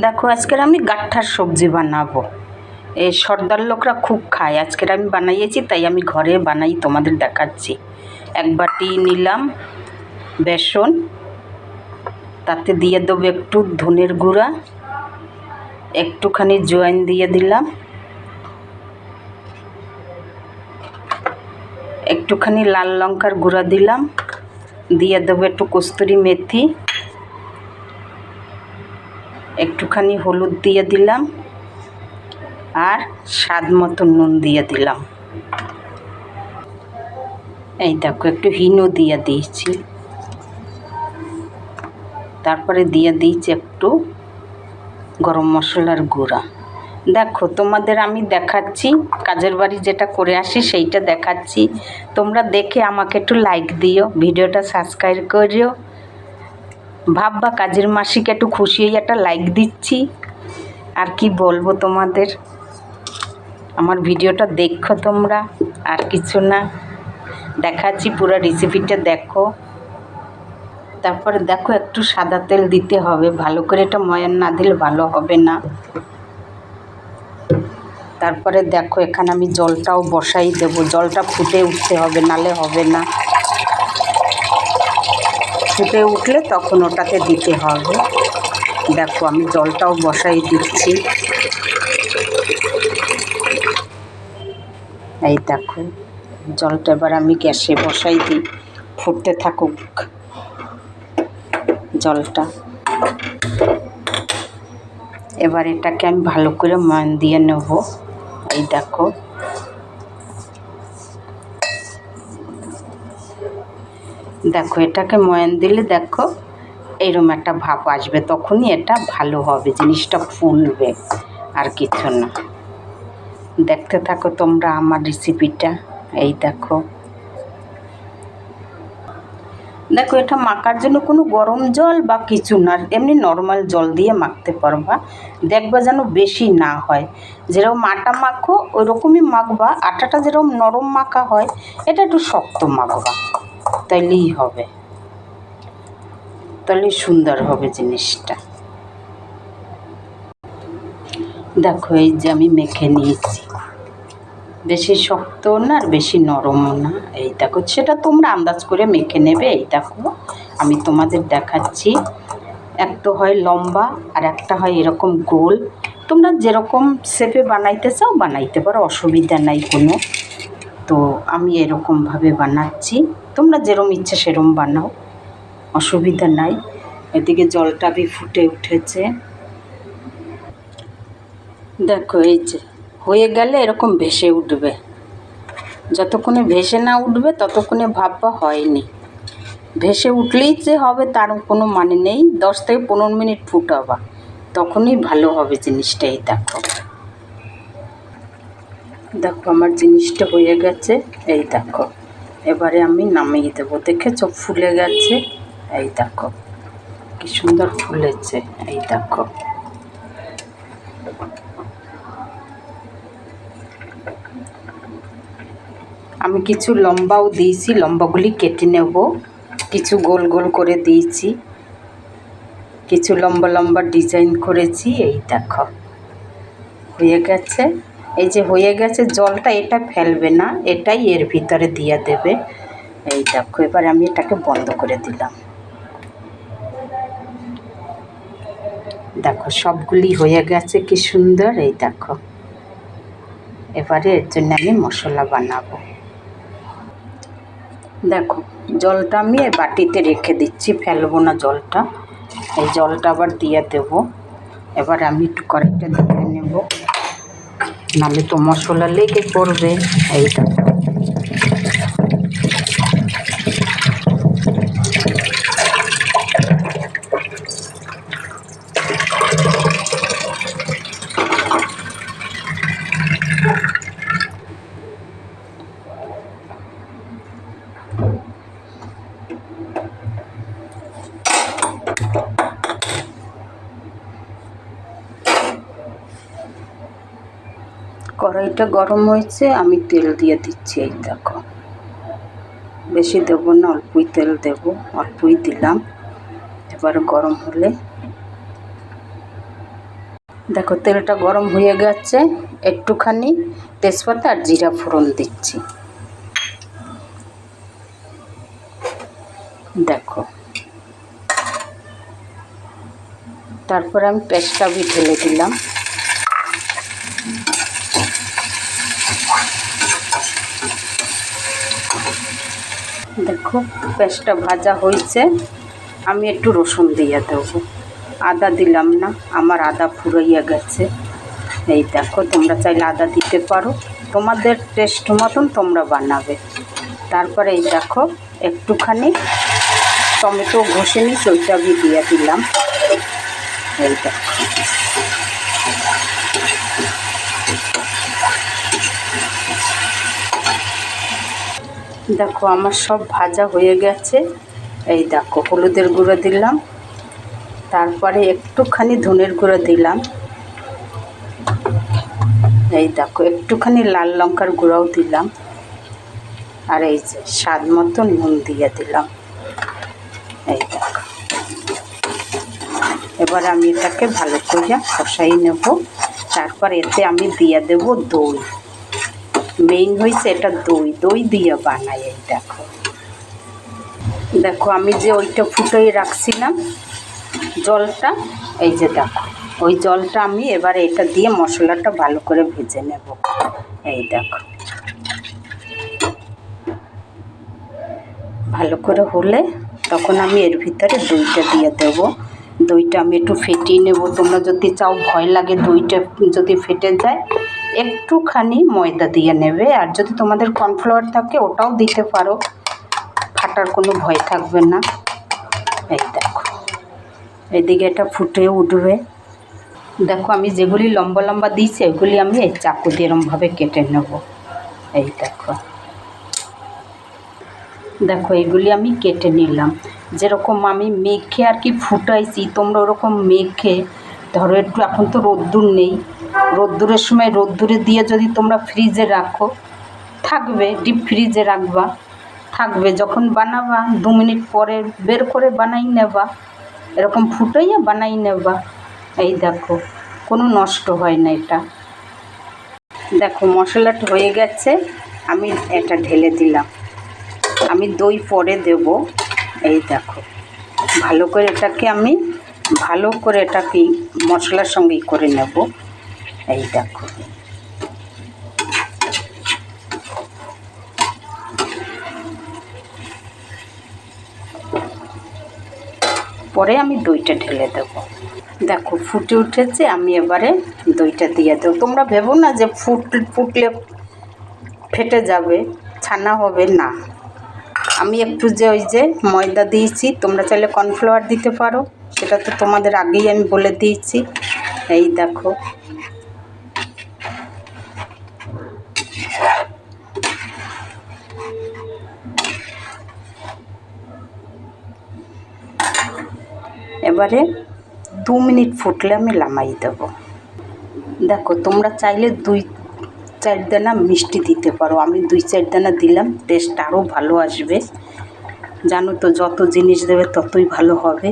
দেখো আজকের আমি গাঁঠার সবজি বানাবো। এই সর্দার লোকরা খুব খায়, আজকের আমি বানাইয়েছি তাই আমি ঘরে বানাই তোমাদের দেখাচ্ছি। এক বাটি নিলাম বেসন, তাতে দিয়ে দেবো একটু ধনের গুঁড়া, একটুখানি জোয়ান দিয়ে দিলাম, একটুখানি লাল লঙ্কার গুঁড়া দিলাম, দিয়ে দেবো একটু কস্তুরি মেথি, একটুখানি হলুদ দিয়ে দিলাম, আর স্বাদ মতো নুন দিয়ে দিলাম। এই দেখো একটু হিংও দিয়ে দিয়েছি, তারপরে দিয়ে দিয়েছি একটু গরম মশলার গুঁড়া। দেখো তোমাদের আমি দেখাচ্ছি, কাজের বাড়ি যেটা করে আসি সেইটা দেখাচ্ছি। তোমরা দেখে আমাকে একটু লাইক দিও, ভিডিওটা সাবস্ক্রাইব করিও। ভাববা কাজের মাসিকে একটু খুশি হয়ে একটা লাইক দিচ্ছি। আর কি বলবো তোমাদের, আমার ভিডিওটা দেখো তোমরা, আর কিছু না, দেখাচ্ছি পুরো রেসিপিটা দেখো। তারপরে দেখো একটু সাদা তেল দিতে হবে, ভালো করে এটা ময়ান না দিলে ভালো হবে না। তারপরে দেখো এখানে আমি জলটাও বসাই দেবো, জলটা ফুটে উঠতে হবে, নালে হবে না। ফুটে উঠলে তখন ওটাতে দিতে হবে। দেখো আমি জলটাও বসাই দিচ্ছি। এই দেখো জলটা এবার আমি গ্যাসে বসাই দিই, ফুটতে থাকুক জলটা। এবার এটাকে আমি ভালো করে ময়ান দিয়ে নেব। এই দেখো দেখো এটাকে ময়ান দিলে দেখো এইরকম একটা ভাপ আসবে, তখনই এটা ভালো হবে, জিনিসটা ফুলবে, আর কিছু না। দেখতে থাকো তোমরা আমার রেসিপিটা। এই দেখো দেখো এটা মাখার জন্য কোনো গরম জল বা কিছু না, এমনি নর্মাল জল দিয়ে মাখতে পারবা। দেখবা যেন বেশি না হয়, যেরকম আটা মাখো ওই রকমই মাখবা। আটাটা যেরকম নরম মাখা হয় এটা একটু শক্ত মাখবা, তাইলেই হবে, তাহলে সুন্দর হবে জিনিসটা। দেখো এই যে আমি মেখে নিয়েছি, বেশি শক্ত না আর বেশি নরমও না। এই দেখো সেটা তোমরা আন্দাজ করে মেখে নেবে। এই দেখো আমি তোমাদের দেখাচ্ছি, একটা হয় লম্বা আর একটা হয় এরকম গোল। তোমরা যেরকম শেপে বানাইতে চাও বানাইতে পারো, অসুবিধা নাই কোনো। তো আমি এরকমভাবে বানাচ্ছি, তোমরা যেরকম ইচ্ছে সেরকম বানাও, অসুবিধা নাই। এদিকে জলটা ফুটে উঠেছে, দেখো এই যে হয়ে গেলে এরকম ভেসে উঠবে। যতক্ষণে ভেসে না উঠবে ততক্ষণে ভাববা হয়নি। ভেসে উঠলেই যে হবে তার কোনো মানে নেই, 10 থেকে 15 মিনিট ফুটাবা, তখনই ভালো হবে জিনিসটা। এই দেখো দেখো আমার জিনিসটা হয়ে গেছে। এই দেখো এবারে আমি নামিয়ে দেবো, দেখে চোখ ফুলে গেছে। এই দেখো কি সুন্দর ফুলেছে। এই দেখো আমি কিছু লম্বাও দিয়েছি, লম্বাগুলি কেটে নেব। কিছু গোল গোল করে দিয়েছি, কিছু লম্বা লম্বা ডিজাইন করেছি। এই দেখো হয়ে গেছে। এই যে হয়ে গেছে, জলটা এটা ফেলবে না, এটাই এর ভিতরে দিয়ে দেবে। এই দেখো এবার আমি এটাকে বন্ধ করে দিলাম। দেখো সবগুলি হয়ে গেছে কি সুন্দর। এই দেখো এবারে এর জন্য আমি মশলা বানাবো। দেখো জলটা আমি এই বাটিতে রেখে দিচ্ছি, ফেলবো না জলটা। এই জলটা আবার দিয়ে দেব। এবার আমি একটু কড়াইটা দিয়ে নেব, নাহলে তো মশলা লেগে পড়বে। এই দেখো কড়াইটা গরম হয়েছে, আমি তেল দিয়ে দিচ্ছি। এই দেখো বেশি দেবো না, অল্পই তেল দেবো, অল্পই দিলাম। এবার গরম হলে দেখো তেলটা গরম হয়ে গেছে, একটুখানি তেজপাতা আর জিরা ফোড়ন দিচ্ছি। দেখো তারপরে আমি পেস্টটা ঢেলে দিলাম। দেখো পেস্টটা ভাজা হয়েছে, আমি একটু রসুন দিয়ে দেবো। আদা দিলাম না, আমার আদা ফুরাইয়া গেছে। এই দেখো তোমরা চাইলে আদা দিতে পারো, তোমাদের টেস্ট মতন তোমরা বানাবে। তারপরে এই দেখো একটুখানি টমেটো ঘষে নিই, ওইটা আমি দিয়ে দিলাম। এই দেখো দেখো আমার সব ভাজা হয়ে গেছে। এই দেখো হলুদের গুঁড়ো দিলাম, তারপরে একটুখানি ধনের গুঁড়ো দিলাম। এই দেখো একটুখানি লাল লঙ্কার গুঁড়োও দিলাম, আর এই যে স্বাদ মতো নুন দিয়ে দিলাম। এই দেখো এবার আমি এটাকে ভালো করে কষাই নেব। তারপর এতে আমি দিয়ে দেব দই। মেইন হয়েছে এটা দই, দই দিয়ে বানাই। এই দেখো দেখো আমি যে ওইটা ফুটিয়ে রাখছিলাম জলটা, এই যে দেখো ওই জলটা আমি এবারে এটা দিয়ে মশলাটা ভালো করে ভেজে নেব। এই দেখো ভালো করে হলে তখন আমি এর ভিতরে দইটা দিয়ে দেব। দইটা আমি একটু ফেটিয়ে নেব। তোমরা যদি চাও, ভয় লাগে দইটা যদি ফেটে যায়, একটুখানি ময়দা দিয়ে নেবে। আর যদি তোমাদের কর্নফ্লাওয়ার থাকে ওটাও দিতে পারো, ফাটার কোনো ভয় থাকবে না। এই দেখো এদিকে এটা ফুটে উঠবে। দেখো আমি যেগুলি লম্বা লম্বা দিয়েছি ওইগুলি আমি এই চাকু দিয়ে এরমভাবে কেটে নেব। এই দেখো দেখো এগুলি আমি কেটে নিলাম। যেরকম আমি মেখে আর কি ফুটাইছি, তোমরা ওরকম মেখে ধরো একটু, এখন তো রোদ্দুর নেই, রোদ্দুরের সময় রোদ্দুরে দিয়ে যদি তোমরা ফ্রিজে রাখো, থাকবে, ডিপ ফ্রিজে রাখবা, থাকবে। যখন বানাবা 2 মিনিট পরে বের করে বানাই নেবা, এরকম ফুটাইয়া বানাই নেবা। এই দেখো কোনো নষ্ট হয় না এটা। দেখো মশলাটা হয়ে গেছে, আমি এটা ঢেলে দিলাম। আমি দই পরে দেব। এই দেখো ভালো করে এটাকে আমি মশলার সঙ্গেই করে নেব। এই দেখো পরে আমি দইটা ঢেলে দেব। দেখো ফুটে উঠেছে, আমি এবারে দইটা দিয়ে দেবো। তোমরা ভেবো না যে ফুটলে ফেটে যাবে, ছানা হবে না। আমি একটু যে ওই যে ময়দা দিয়েছি, তোমরা চাইলে কর্নফ্লাওয়ার দিতে পারো, সেটা তো তোমাদের আগেই আমি বলে দিয়েছি। এই দেখো এবারে 2 মিনিট ফুটলে আমি নামাই দেব। দেখো তোমরা চাইলে 2-4 দানা মিষ্টি দিতে পারো, আমি 2-4 দানা দিলাম, টেস্ট আরও ভালো আসবে। জানো তো যত জিনিস দেবে ততই ভালো হবে।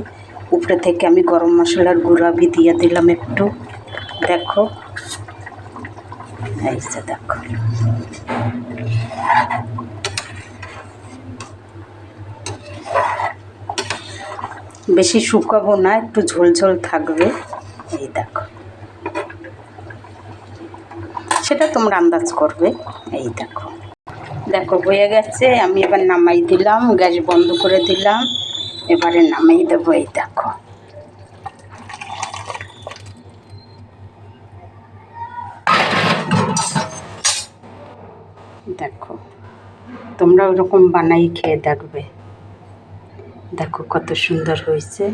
উপরে থেকে আমি গরম মশলার গুঁড়া দিয়ে দিলাম একটু। দেখো এই যে দেখো বেশি শুকাবো না, একটু ঝোলঝোল থাকবে। এই দেখো সেটা তোমরা আন্দাজ করবে। এই দেখো দেখো হয়ে গেছে, আমি এবার নামাই দিলাম, গ্যাস বন্ধ করে দিলাম, এবারে নামাই দেবো। এই দেখো দেখো তোমরা ওরকম বানাই খেয়ে দেখবে। দেখো কত সুন্দর হয়েছে।